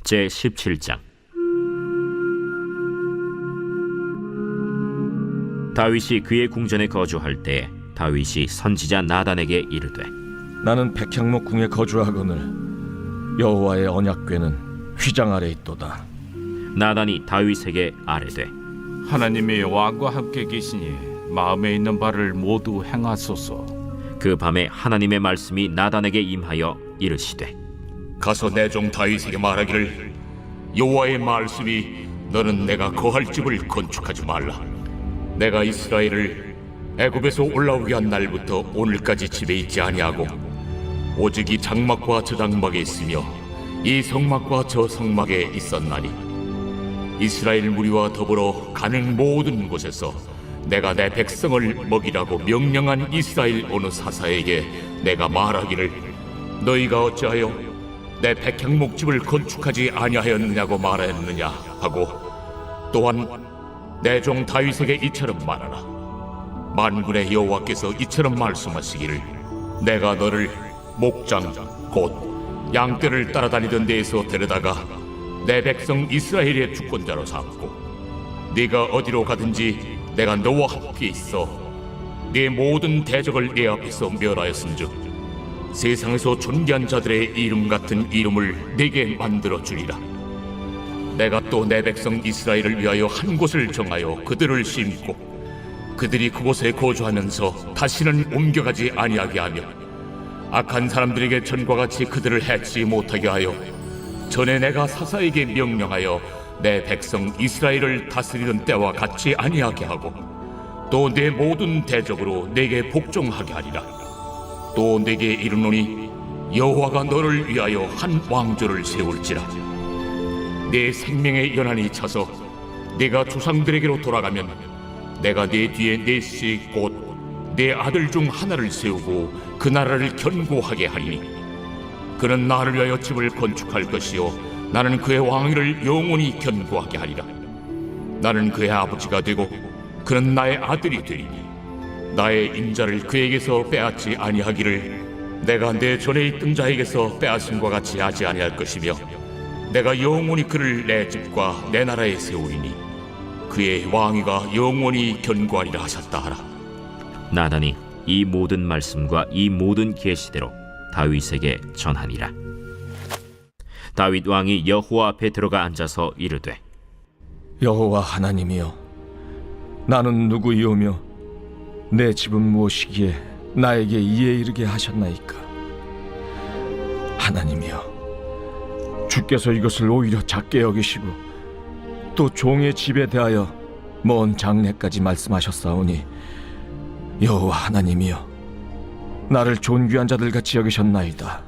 제17장. 다윗이 그의 궁전에 거주할 때 다윗이 선지자 나단에게 이르되, 나는 백향목 궁에 거주하거늘 여호와의 언약궤는 휘장 아래 있도다. 나단이 다윗에게 아뢰되, 하나님의 왕과 함께 계시니 마음에 있는 바를 모두 행하소서. 그 밤에 하나님의 말씀이 나단에게 임하여 이르시되, 가서 내 종 다윗에게 말하기를, 여호와의 말씀이 너는 내가 거할 집을 건축하지 말라. 내가 이스라엘을 애굽에서 올라오게 한 날부터 오늘까지 집에 있지 아니하고 오직 이 장막과 저 장막에 있으며 이 성막과 저 성막에 있었나니, 이스라엘 무리와 더불어 가는 모든 곳에서 내가 내 백성을 먹이라고 명령한 이스라엘 어느 사사에게 내가 말하기를, 너희가 어찌하여 내 백향목집을 건축하지 아니하였느냐고 말하였느냐 하고, 또한 내 종 다윗에게 이처럼 말하라. 만군의 여호와께서 이처럼 말씀하시기를, 내가 너를 목장 곧 양떼를 따라다니던 데에서 데려다가 내 백성 이스라엘의 주권자로 삼고, 네가 어디로 가든지 내가 너와 함께 있어 네 모든 대적을 내 앞에서 멸하였은즉 세상에서 존귀한 자들의 이름 같은 이름을 네게 만들어 주리라. 내가 또 내 백성 이스라엘을 위하여 한 곳을 정하여 그들을 심고 그들이 그곳에 거주하면서 다시는 옮겨가지 아니하게 하며 악한 사람들에게 전과 같이 그들을 해치 못하게 하여 전에 내가 사사에게 명령하여 내 백성 이스라엘을 다스리던 때와 같이 아니하게 하고, 또 내 모든 대적으로 내게 복종하게 하리라. 또 내게 이르노니, 여호와가 너를 위하여 한 왕조를 세울지라. 내 생명의 연한이 차서 네가 조상들에게로 돌아가면 내가 네 뒤에 넷씩 곧 내 아들 중 하나를 세우고 그 나라를 견고하게 하리니, 그는 나를 위하여 집을 건축할 것이요 나는 그의 왕위를 영원히 견고하게 하리라. 나는 그의 아버지가 되고 그는 나의 아들이 되리니, 나의 인자를 그에게서 빼앗지 아니하기를 내가 내 전에 있던 자에게서 빼앗음과 같이 하지 아니할 것이며, 내가 영원히 그를 내 집과 내 나라에 세우리니 그의 왕위가 영원히 견고하리라 하셨다 하라. 나단이 이 모든 말씀과 이 모든 계시대로 다윗에게 전하니라. 다윗 왕이 여호와 앞에 들어가 앉아서 이르되, 여호와 하나님이여, 나는 누구이오며 내 집은 무엇이기에 나에게 이에 이르게 하셨나이까? 하나님이여, 주께서 이것을 오히려 작게 여기시고 또 종의 집에 대하여 먼 장래까지 말씀하셨사오니, 여호와 하나님이여, 나를 존귀한 자들같이 여기셨나이다.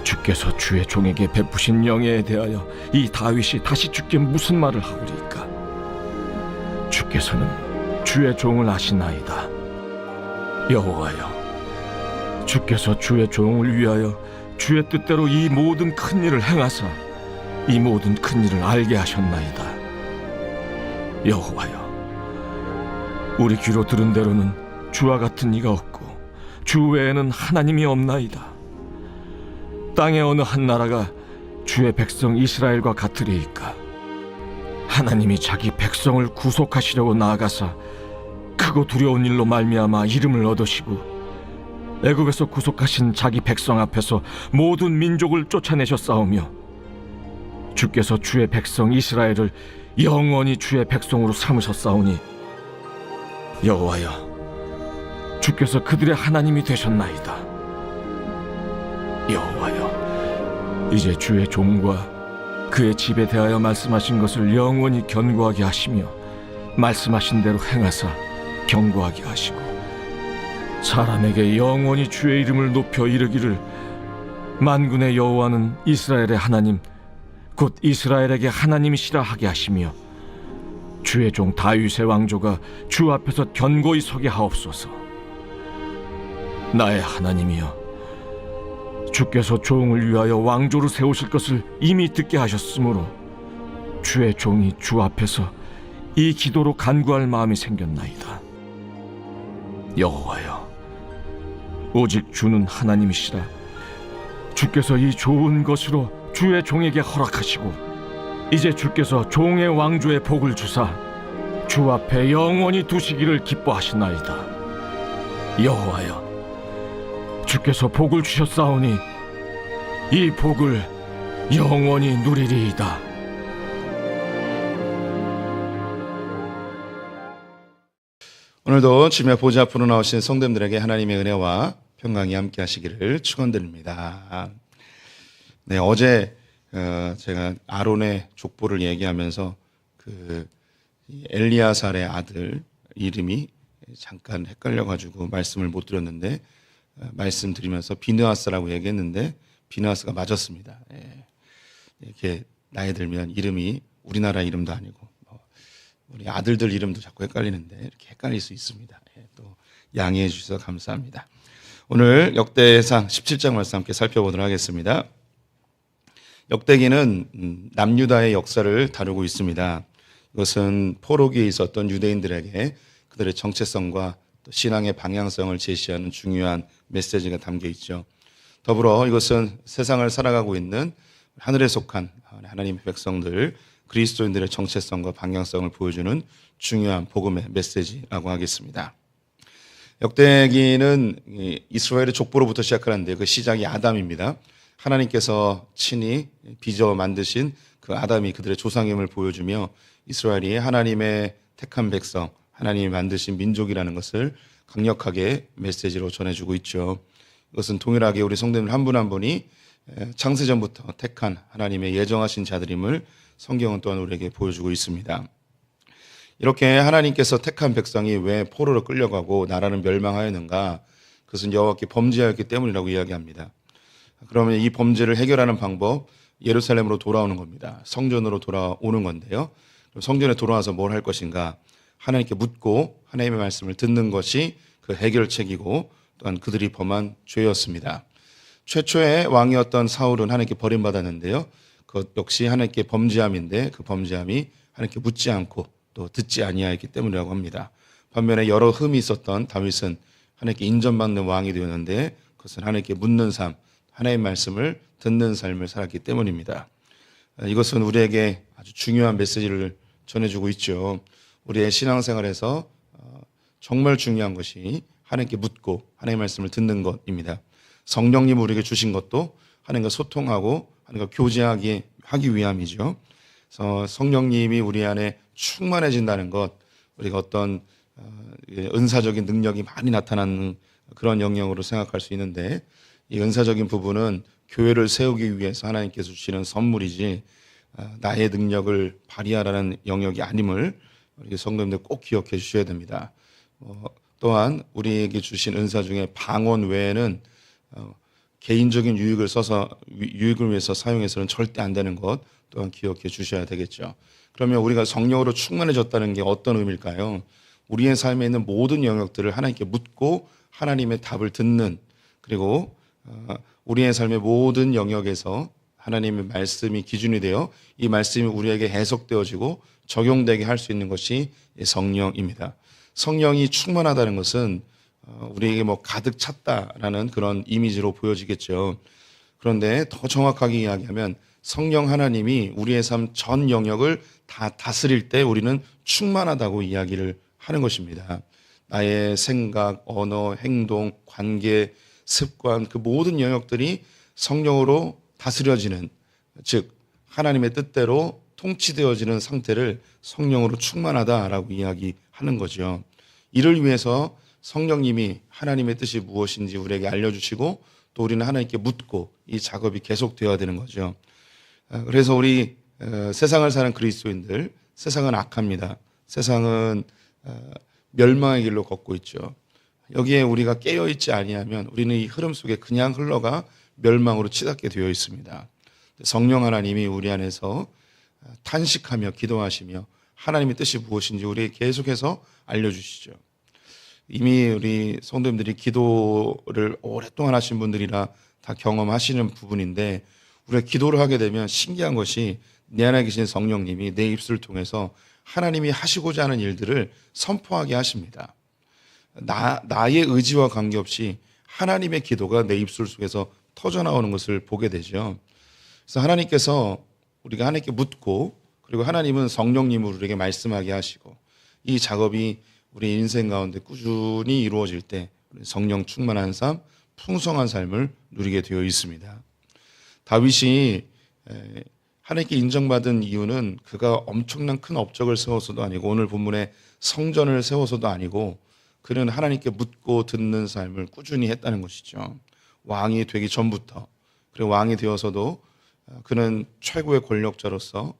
주께서 주의 종에게 베푸신 영예에 대하여 이 다윗이 다시 주께 무슨 말을 하오리까? 주께서는 주의 종을 아시나이다. 여호와여, 주께서 주의 종을 위하여 주의 뜻대로 이 모든 큰 일을 행하사 이 모든 큰 일을 알게 하셨나이다. 여호와여, 우리 귀로 들은 대로는 주와 같은 이가 없고 주 외에는 하나님이 없나이다. 땅의 어느 한 나라가 주의 백성 이스라엘과 같으리이까? 하나님이 자기 백성을 구속하시려고 나아가사 크고 두려운 일로 말미암아 이름을 얻으시고 애굽에서 구속하신 자기 백성 앞에서 모든 민족을 쫓아내셨사오며, 주께서 주의 백성 이스라엘을 영원히 주의 백성으로 삼으셨사오니, 여호와여, 주께서 그들의 하나님이 되셨나이다. 여호와여, 이제 주의 종과 그의 집에 대하여 말씀하신 것을 영원히 견고하게 하시며 말씀하신 대로 행하사 견고하게 하시고, 사람에게 영원히 주의 이름을 높여 이르기를, 만군의 여호와는 이스라엘의 하나님 곧 이스라엘에게 하나님이시라 하게 하시며, 주의 종 다윗의 왕조가 주 앞에서 견고히 서게 하옵소서. 나의 하나님이여, 주께서 종을 위하여 왕조를 세우실 것을 이미 듣게 하셨으므로 주의 종이 주 앞에서 이 기도로 간구할 마음이 생겼나이다. 여호와여, 오직 주는 하나님이시라. 주께서 이 좋은 것으로 주의 종에게 허락하시고 이제 주께서 종의 왕조의 복을 주사 주 앞에 영원히 두시기를 기뻐하시나이다. 여호와여, 주께서 복을 주셨사오니 이 복을 영원히 누리리이다. 오늘도 주님의 보좌 앞으로 나오신 성도님들에게 하나님의 은혜와 평강이 함께 하시기를 축원드립니다. 네, 어제 제가 아론의 족보를 얘기하면서 그 엘리야살의 아들 이름이 잠깐 헷갈려가지고 말씀을 못 드렸는데, 말씀드리면서 비느하스라고 얘기했는데 비느하스가 맞았습니다. 이렇게 나이 들면 이름이 우리나라 이름도 아니고 우리 아들들 이름도 자꾸 헷갈리는데 이렇게 헷갈릴 수 있습니다. 또 양해해 주셔서 감사합니다. 오늘 역대상 17장 말씀 함께 살펴보도록 하겠습니다. 역대기는 남유다의 역사를 다루고 있습니다. 이것은 포로기에 있었던 유대인들에게 그들의 정체성과 또 신앙의 방향성을 제시하는 중요한 메시지가 담겨 있죠. 더불어 이것은 세상을 살아가고 있는 하늘에 속한 하나님의 백성들, 그리스도인들의 정체성과 방향성을 보여주는 중요한 복음의 메시지라고 하겠습니다. 역대기는 이스라엘의 족보로부터 시작하는데 그 시작이 아담입니다. 하나님께서 친히 빚어 만드신 그 아담이 그들의 조상임을 보여주며 이스라엘이 하나님의 택한 백성, 하나님이 만드신 민족이라는 것을 강력하게 메시지로 전해주고 있죠. 이것은 동일하게 우리 성도님 한 분 한 분이 창세전부터 택한 하나님의 예정하신 자들임을 성경은 또한 우리에게 보여주고 있습니다. 이렇게 하나님께서 택한 백성이 왜 포로로 끌려가고 나라는 멸망하였는가? 그것은 여호와께 범죄하였기 때문이라고 이야기합니다. 그러면 이 범죄를 해결하는 방법, 예루살렘으로 돌아오는 겁니다. 성전으로 돌아오는 건데요. 그럼 성전에 돌아와서 뭘 할 것인가? 하나님께 묻고 하나님의 말씀을 듣는 것이 그 해결책이고 또한 그들이 범한 죄였습니다. 최초의 왕이었던 사울은 하나님께 버림받았는데요. 그것 역시 하나님께 범죄함인데 그 범죄함이 하나님께 묻지 않고 또 듣지 아니하였기 때문이라고 합니다. 반면에 여러 흠이 있었던 다윗은 하나님께 인정받는 왕이 되었는데 그것은 하나님께 묻는 삶, 하나님의 말씀을 듣는 삶을 살았기 때문입니다. 이것은 우리에게 아주 중요한 메시지를 전해주고 있죠. 우리의 신앙생활에서 정말 중요한 것이 하나님께 묻고 하나님의 말씀을 듣는 것입니다. 성령님 우리에게 주신 것도 하나님과 소통하고 하나님과 교제하기 위함이죠. 그래서 성령님이 우리 안에 충만해진다는 것, 우리가 어떤 은사적인 능력이 많이 나타나는 그런 영역으로 생각할 수 있는데, 이 은사적인 부분은 교회를 세우기 위해서 하나님께서 주시는 선물이지 나의 능력을 발휘하라는 영역이 아님을 우리 성도님들 꼭 기억해 주셔야 됩니다. 또한 우리에게 주신 은사 중에 방언 외에는 개인적인 유익을 위해서 사용해서는 절대 안 되는 것 또한 기억해 주셔야 되겠죠. 그러면 우리가 성령으로 충만해졌다는 게 어떤 의미일까요? 우리의 삶에 있는 모든 영역들을 하나님께 묻고 하나님의 답을 듣는, 그리고 우리의 삶의 모든 영역에서 하나님의 말씀이 기준이 되어 이 말씀이 우리에게 해석되어지고 적용되게 할 수 있는 것이 성령입니다. 성령이 충만하다는 것은 우리에게 가득 찼다라는 그런 이미지로 보여지겠죠. 그런데 더 정확하게 이야기하면 성령 하나님이 우리의 삶 전 영역을 다 다스릴 때 우리는 충만하다고 이야기를 하는 것입니다. 나의 생각, 언어, 행동, 관계, 습관, 그 모든 영역들이 성령으로 다스려지는, 즉 하나님의 뜻대로 통치되어지는 상태를 성령으로 충만하다라고 이야기하는 거죠. 이를 위해서 성령님이 하나님의 뜻이 무엇인지 우리에게 알려주시고 또 우리는 하나님께 묻고 이 작업이 계속되어야 되는 거죠. 그래서 우리 세상을 사는 그리스도인들, 세상은 악합니다. 세상은 멸망의 길로 걷고 있죠. 여기에 우리가 깨어있지 아니하면 우리는 이 흐름 속에 그냥 흘러가 멸망으로 치닫게 되어 있습니다. 성령 하나님이 우리 안에서 탄식하며 기도하시며 하나님의 뜻이 무엇인지 우리에게 계속해서 알려주시죠. 이미 우리 성도님들이 기도를 오랫동안 하신 분들이라 다 경험하시는 부분인데, 우리가 기도를 하게 되면 신기한 것이 내 안에 계신 성령님이 내 입술을 통해서 하나님이 하시고자 하는 일들을 선포하게 하십니다. 나의 의지와 관계없이 하나님의 기도가 내 입술 속에서 터져나오는 것을 보게 되죠. 그래서 하나님께서 우리가 하나님께 묻고 그리고 하나님은 성령님으로 우리에게 말씀하게 하시고 이 작업이 우리 인생 가운데 꾸준히 이루어질 때 성령 충만한 삶, 풍성한 삶을 누리게 되어 있습니다. 다윗이 하나님께 인정받은 이유는 그가 엄청난 큰 업적을 세워서도 아니고 오늘 본문에 성전을 세워서도 아니고 그는 하나님께 묻고 듣는 삶을 꾸준히 했다는 것이죠. 왕이 되기 전부터 그리고 왕이 되어서도 그는 최고의 권력자로서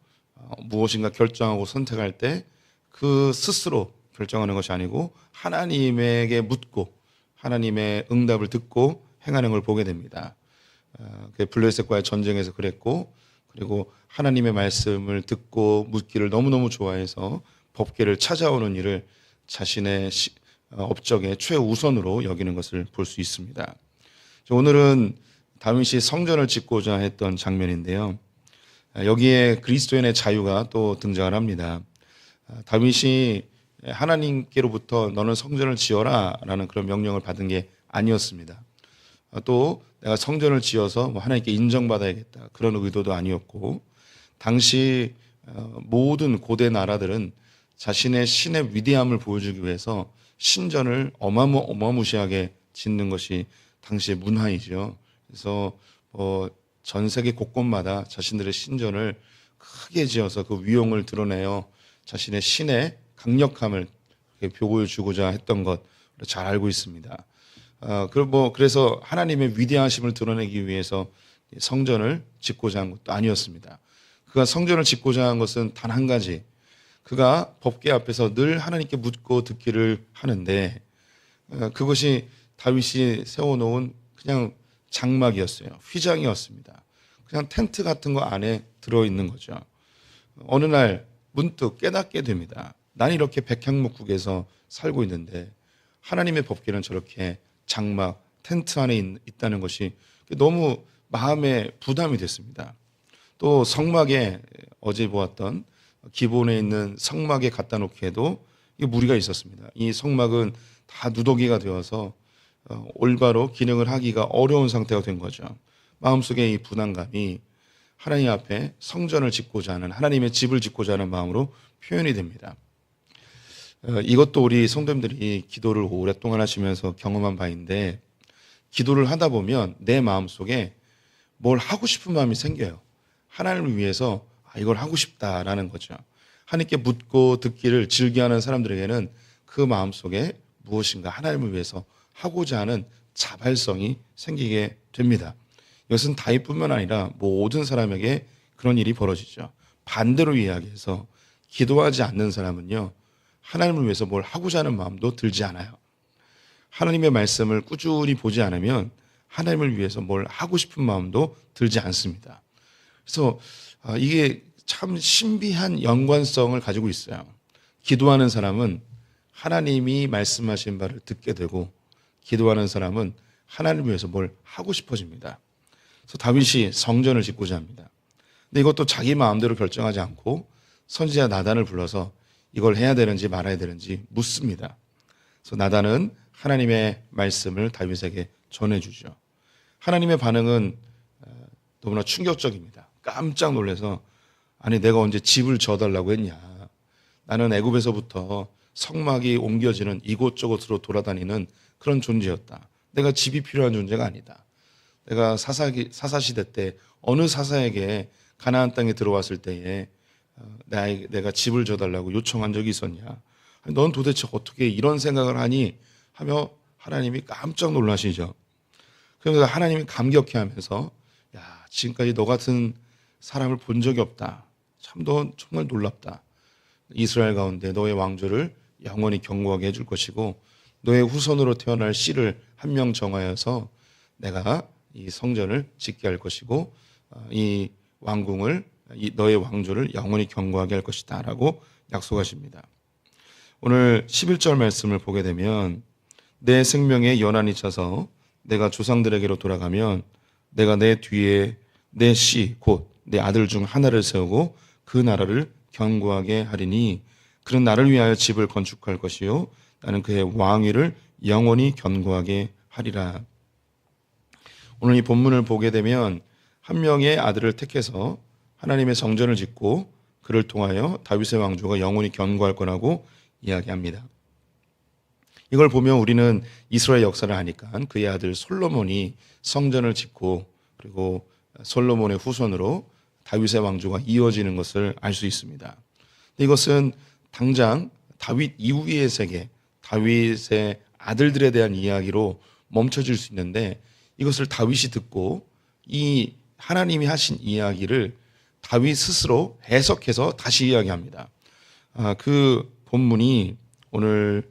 무엇인가 결정하고 선택할 때 그 스스로 결정하는 것이 아니고 하나님에게 묻고 하나님의 응답을 듣고 행하는 걸 보게 됩니다. 블레셋과의 전쟁에서 그랬고 그리고 하나님의 말씀을 듣고 묻기를 너무너무 좋아해서 법궤를 찾아오는 일을 자신의 업적의 최우선으로 여기는 것을 볼 수 있습니다. 오늘은 다윗이 성전을 짓고자 했던 장면인데요. 여기에 그리스도인의 자유가 또 등장을 합니다. 다윗이 하나님께로부터 너는 성전을 지어라 라는 그런 명령을 받은 게 아니었습니다. 또 내가 성전을 지어서 하나님께 인정받아야겠다 그런 의도도 아니었고 당시 모든 고대 나라들은 자신의 신의 위대함을 보여주기 위해서 신전을 어마무시하게 짓는 것이 당시의 문화이죠. 그래서 전 세계 곳곳마다 자신들의 신전을 크게 지어서 그 위용을 드러내어 자신의 신의 강력함을 보여주고자 했던 것 잘 알고 있습니다. 그래서 하나님의 위대하심을 드러내기 위해서 성전을 짓고자 한 것도 아니었습니다. 그가 성전을 짓고자 한 것은 단 한 가지. 그가 법궤 앞에서 늘 하나님께 묻고 듣기를 하는데 그것이 다윗이 세워놓은 그냥 장막이었어요. 휘장이었습니다. 그냥 텐트 같은 거 안에 들어있는 거죠. 어느 날 문득 깨닫게 됩니다. 난 이렇게 백향목국에서 살고 있는데 하나님의 법궤는 저렇게 장막, 텐트 안에 있다는 것이 너무 마음에 부담이 됐습니다. 또 성막에 어제 보았던 기본에 있는 성막에 갖다 놓기에도 무리가 있었습니다. 이 성막은 다 누더기가 되어서 올바로 기능을 하기가 어려운 상태가 된 거죠. 마음속에 이 부담감이 하나님 앞에 성전을 짓고자 하는 하나님의 집을 짓고자 하는 마음으로 표현이 됩니다. 이것도 우리 성도님들이 기도를 오랫동안 하시면서 경험한 바인데 기도를 하다 보면 내 마음속에 뭘 하고 싶은 마음이 생겨요. 하나님을 위해서 이걸 하고 싶다라는 거죠. 하나님께 묻고 듣기를 즐겨하는 사람들에게는 그 마음속에 무엇인가 하나님을 위해서 하고자 하는 자발성이 생기게 됩니다. 이것은 다윗뿐만 아니라 모든 사람에게 그런 일이 벌어지죠. 반대로 이야기해서 기도하지 않는 사람은요. 하나님을 위해서 뭘 하고자 하는 마음도 들지 않아요. 하나님의 말씀을 꾸준히 보지 않으면 하나님을 위해서 뭘 하고 싶은 마음도 들지 않습니다. 그래서 이게 참 신비한 연관성을 가지고 있어요. 기도하는 사람은 하나님이 말씀하신 바를 듣게 되고 기도하는 사람은 하나님을 위해서 뭘 하고 싶어집니다. 그래서 다윗이 성전을 짓고자 합니다. 근데 이것도 자기 마음대로 결정하지 않고 선지자 나단을 불러서 이걸 해야 되는지 말아야 되는지 묻습니다. 그래서 나단은 하나님의 말씀을 다윗에게 전해주죠. 하나님의 반응은 너무나 충격적입니다. 깜짝 놀라서 아니 내가 언제 집을 져달라고 했냐. 나는 애굽에서부터 성막이 옮겨지는 이곳저곳으로 돌아다니는 그런 존재였다. 내가 집이 필요한 존재가 아니다. 내가 사사시대 때 어느 사사에게 가나안 땅에 들어왔을 때에 내가 집을 져달라고 요청한 적이 있었냐. 넌 도대체 어떻게 이런 생각을 하니 하며 하나님이 깜짝 놀라시죠. 그러면서 하나님이 감격해하면서 야 지금까지 너 같은 사람을 본 적이 없다. 참 너 정말 놀랍다. 이스라엘 가운데 너의 왕조를 영원히 견고하게 해줄 것이고 너의 후손으로 태어날 씨를 한 명 정하여서 내가 이 성전을 짓게 할 것이고 이 왕궁을 너의 왕조를 영원히 견고하게 할 것이다 라고 약속하십니다. 오늘 11절 말씀을 보게 되면 내 생명에 연한이 차서 내가 조상들에게로 돌아가면 내가 내 뒤에 내 씨 곧 내 아들 중 하나를 세우고 그 나라를 견고하게 하리니 그는 나를 위하여 집을 건축할 것이요 나는 그의 왕위를 영원히 견고하게 하리라. 오늘 이 본문을 보게 되면 한 명의 아들을 택해서 하나님의 성전을 짓고 그를 통하여 다윗의 왕조가 영원히 견고할 거라고 이야기합니다. 이걸 보면 우리는 이스라엘 역사를 아니까 그의 아들 솔로몬이 성전을 짓고 그리고 솔로몬의 후손으로 다윗의 왕조가 이어지는 것을 알 수 있습니다. 이것은 당장 다윗 이후의 세계, 다윗의 아들들에 대한 이야기로 멈춰질 수 있는데 이것을 다윗이 듣고 이 하나님이 하신 이야기를 다윗 스스로 해석해서 다시 이야기합니다. 그 본문이 오늘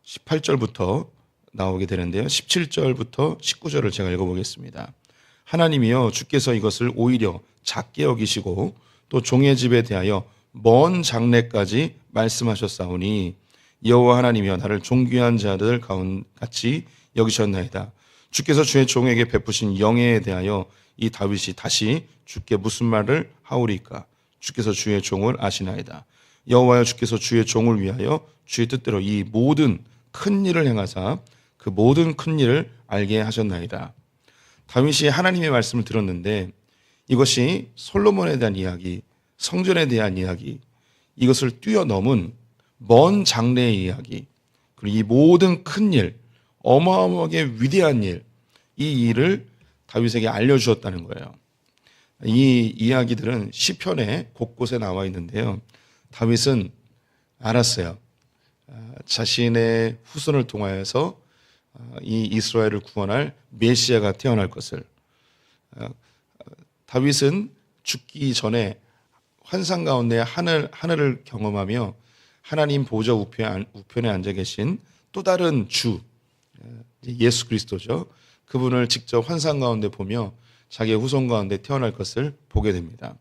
18절부터 나오게 되는데요. 17절부터 19절을 제가 읽어보겠습니다. 하나님이여 주께서 이것을 오히려 작게 여기시고 또 종의 집에 대하여 먼 장래까지 말씀하셨사오니 여호와 하나님이여 나를 존귀한 자들 가운같이 여기셨나이다. 주께서 주의 종에게 베푸신 영예에 대하여 이 다윗이 다시 주께 무슨 말을 하오리까? 주께서 주의 종을 아시나이다. 여호와여 주께서 주의 종을 위하여 주의 뜻대로 이 모든 큰 일을 행하사 그 모든 큰 일을 알게 하셨나이다. 다윗이 하나님의 말씀을 들었는데 이것이 솔로몬에 대한 이야기, 성전에 대한 이야기, 이것을 뛰어넘은 먼 장래의 이야기, 그리고 이 모든 큰 일, 어마어마하게 위대한 일, 이 일을 다윗에게 알려주었다는 거예요. 이 이야기들은 시편에 곳곳에 나와 있는데요. 다윗은 알았어요. 자신의 후손을 통하여서 이 이스라엘을 구원할 메시아가 태어날 것을. 다윗은 죽기 전에 환상 가운데 하늘을 경험하며 하나님 보좌 우편에 앉아 계신 또 다른 주, 예수 그리스도죠. 그분을 직접 환상 가운데 보며 자기의 후손 가운데 태어날 것을 보게 됩니다.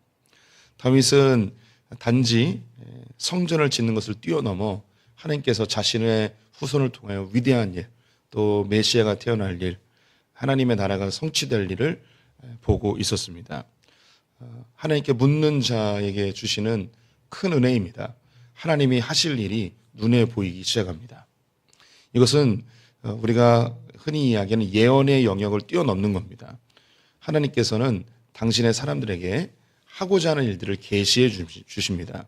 다윗은 단지 성전을 짓는 것을 뛰어넘어 하나님께서 자신의 후손을 통하여 위대한 일, 또 메시아가 태어날 일, 하나님의 나라가 성취될 일을 보고 있었습니다. 하나님께 묻는 자에게 주시는 큰 은혜입니다. 하나님이 하실 일이 눈에 보이기 시작합니다. 이것은 우리가 흔히 이야기하는 예언의 영역을 뛰어넘는 겁니다. 하나님께서는 당신의 사람들에게 하고자 하는 일들을 계시해 주십니다.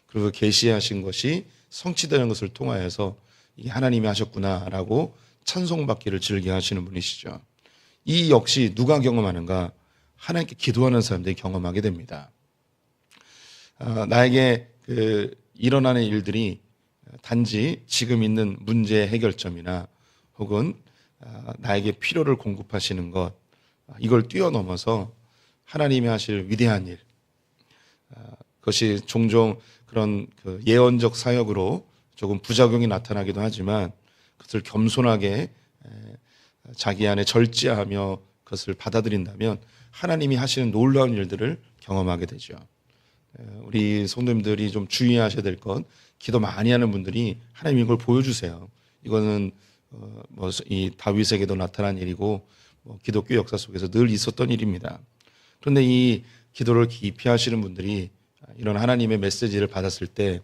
그리고 계시하신 것이 성취되는 것을 통하여서 이게 하나님이 하셨구나라고 찬송받기를 즐겨 하시는 분이시죠. 이 역시 누가 경험하는가? 하나님께 기도하는 사람들이 경험하게 됩니다. 나에게 일어나는 일들이 단지 지금 있는 문제 해결점이나 혹은 나에게 필요를 공급하시는 것, 이걸 뛰어넘어서 하나님이 하실 위대한 일, 그것이 종종 그런 예언적 사역으로 조금 부작용이 나타나기도 하지만 그것을 겸손하게 자기 안에 절제하며 그것을 받아들인다면 하나님이 하시는 놀라운 일들을 경험하게 되죠. 우리 성도님들이 좀 주의하셔야 될 것, 기도 많이 하는 분들이 하나님 이걸 보여주세요. 이거는 이 다윗에게도 나타난 일이고 기독교 역사 속에서 늘 있었던 일입니다. 그런데 이 기도를 깊이 하시는 분들이 이런 하나님의 메시지를 받았을 때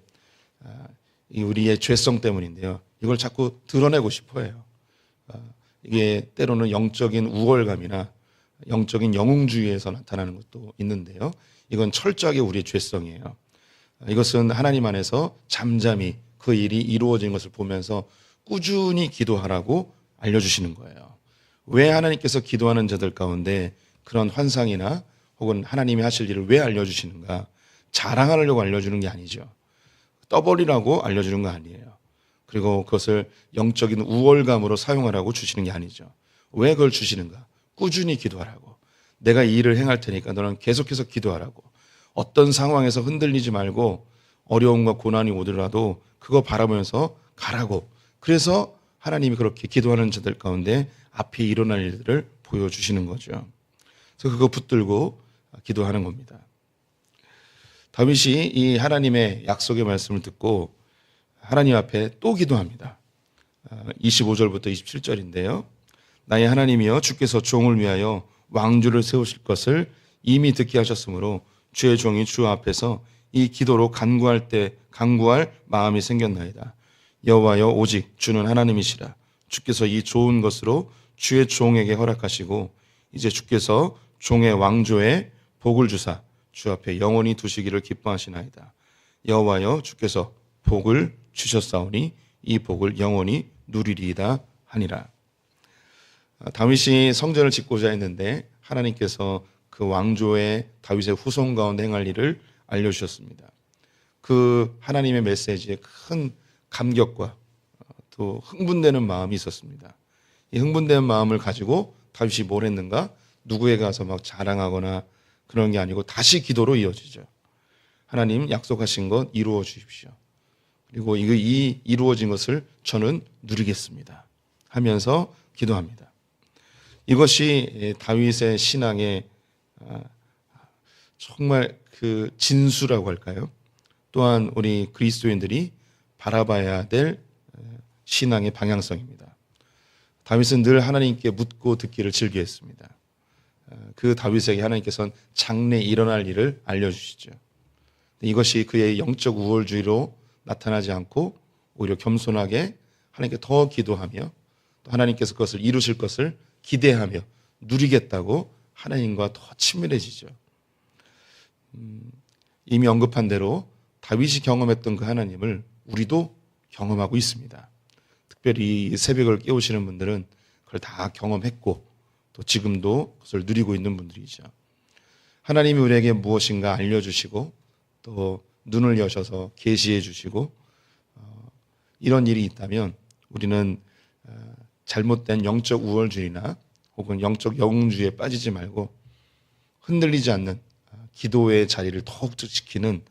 우리의 죄성 때문인데요. 이걸 자꾸 드러내고 싶어 해요. 이게 때로는 영적인 우월감이나 영적인 영웅주의에서 나타나는 것도 있는데요. 이건 철저하게 우리의 죄성이에요. 이것은 하나님 안에서 잠잠히 그 일이 이루어진 것을 보면서 꾸준히 기도하라고 알려주시는 거예요. 왜 하나님께서 기도하는 자들 가운데 그런 환상이나 혹은 하나님이 하실 일을 왜 알려주시는가? 자랑하려고 알려주는 게 아니죠. 떠벌이라고 알려주는 거 아니에요. 그리고 그것을 영적인 우월감으로 사용하라고 주시는 게 아니죠. 왜 그걸 주시는가? 꾸준히 기도하라고. 내가 이 일을 행할 테니까 너는 계속해서 기도하라고. 어떤 상황에서 흔들리지 말고 어려움과 고난이 오더라도 그거 바라보면서 가라고. 그래서 하나님이 그렇게 기도하는 자들 가운데 앞에 일어날 일들을 보여주시는 거죠. 그래서 그거 붙들고 기도하는 겁니다. 다윗이 이 하나님의 약속의 말씀을 듣고 하나님 앞에 또 기도합니다. 25절부터 27절인데요. 나의 하나님이여 주께서 종을 위하여 왕주를 세우실 것을 이미 듣게 하셨으므로 주의 종이 주 앞에서 이 기도로 간구할 마음이 생겼나이다. 여호와여 오직 주는 하나님이시라. 주께서 이 좋은 것으로 주의 종에게 허락하시고 이제 주께서 종의 왕조에 복을 주사 주 앞에 영원히 두시기를 기뻐하시나이다. 여호와여 주께서 복을 주셨사오니 이 복을 영원히 누리리이다 하니라. 다윗이 성전을 짓고자 했는데 하나님께서 그 왕조의 다윗의 후손 가운데 행할 일을 알려주셨습니다. 그 하나님의 메시지에 큰 감격과 또 흥분되는 마음이 있었습니다. 이 흥분된 마음을 가지고 다윗이 뭘 했는가? 누구에게 가서 막 자랑하거나 그런 게 아니고 다시 기도로 이어지죠. 하나님 약속하신 것 이루어 주십시오. 그리고 이 이루어진 것을 저는 누리겠습니다 하면서 기도합니다. 이것이 다윗의 신앙의 정말 그 진수라고 할까요? 또한 우리 그리스도인들이 바라봐야 될 신앙의 방향성입니다. 다윗은 늘 하나님께 묻고 듣기를 즐겨했습니다. 그 다윗에게 하나님께서는 장래 일어날 일을 알려주시죠. 이것이 그의 영적 우월주의로 나타나지 않고 오히려 겸손하게 하나님께 더 기도하며 또 하나님께서 그것을 이루실 것을 기대하며 누리겠다고 하나님과 더 친밀해지죠. 이미 언급한 대로 다윗이 경험했던 그 하나님을 우리도 경험하고 있습니다. 특별히 새벽을 깨우시는 분들은 그걸 다 경험했고 또 지금도 그것을 누리고 있는 분들이죠. 하나님이 우리에게 무엇인가 알려주시고 또 눈을 여셔서 계시해 주시고 이런 일이 있다면 우리는 잘못된 영적 우월주의나 혹은 영적 영웅주의에 빠지지 말고 흔들리지 않는 기도의 자리를 더욱 지키는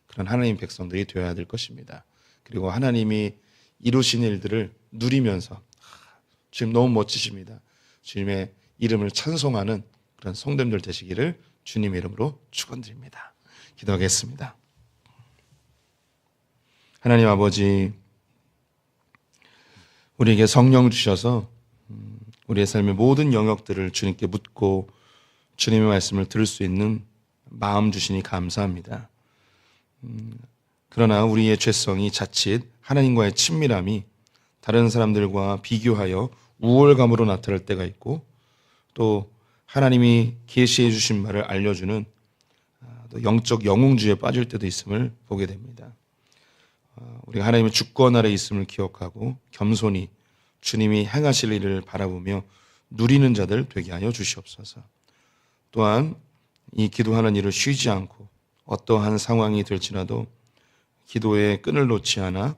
그런 하나님 백성들이 되어야 될 것입니다. 그리고 하나님이 이루신 일들을 누리면서 주님 너무 멋지십니다. 주님의 이름을 찬송하는 그런 성도님들 되시기를 주님의 이름으로 축원드립니다. 기도하겠습니다. 하나님 아버지, 우리에게 성령 주셔서 우리의 삶의 모든 영역들을 주님께 묻고 주님의 말씀을 들을 수 있는 마음 주시니 감사합니다. 그러나 우리의 죄성이 자칫 하나님과의 친밀함이 다른 사람들과 비교하여 우월감으로 나타날 때가 있고 또 하나님이 계시해 주신 말을 알려주는 또 영적 영웅주의에 빠질 때도 있음을 보게 됩니다. 우리가 하나님의 주권 아래 있음을 기억하고 겸손히 주님이 행하실 일을 바라보며 누리는 자들 되게 하여 주시옵소서. 또한 이 기도하는 일을 쉬지 않고 어떠한 상황이 될지라도 기도의 끈을 놓지 않아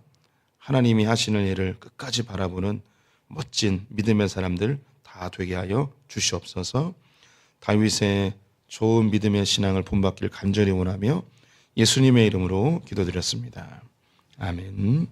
하나님이 하시는 일을 끝까지 바라보는 멋진 믿음의 사람들 다 되게 하여 주시옵소서. 다윗의 좋은 믿음의 신앙을 본받기를 간절히 원하며 예수님의 이름으로 기도드렸습니다. 아멘.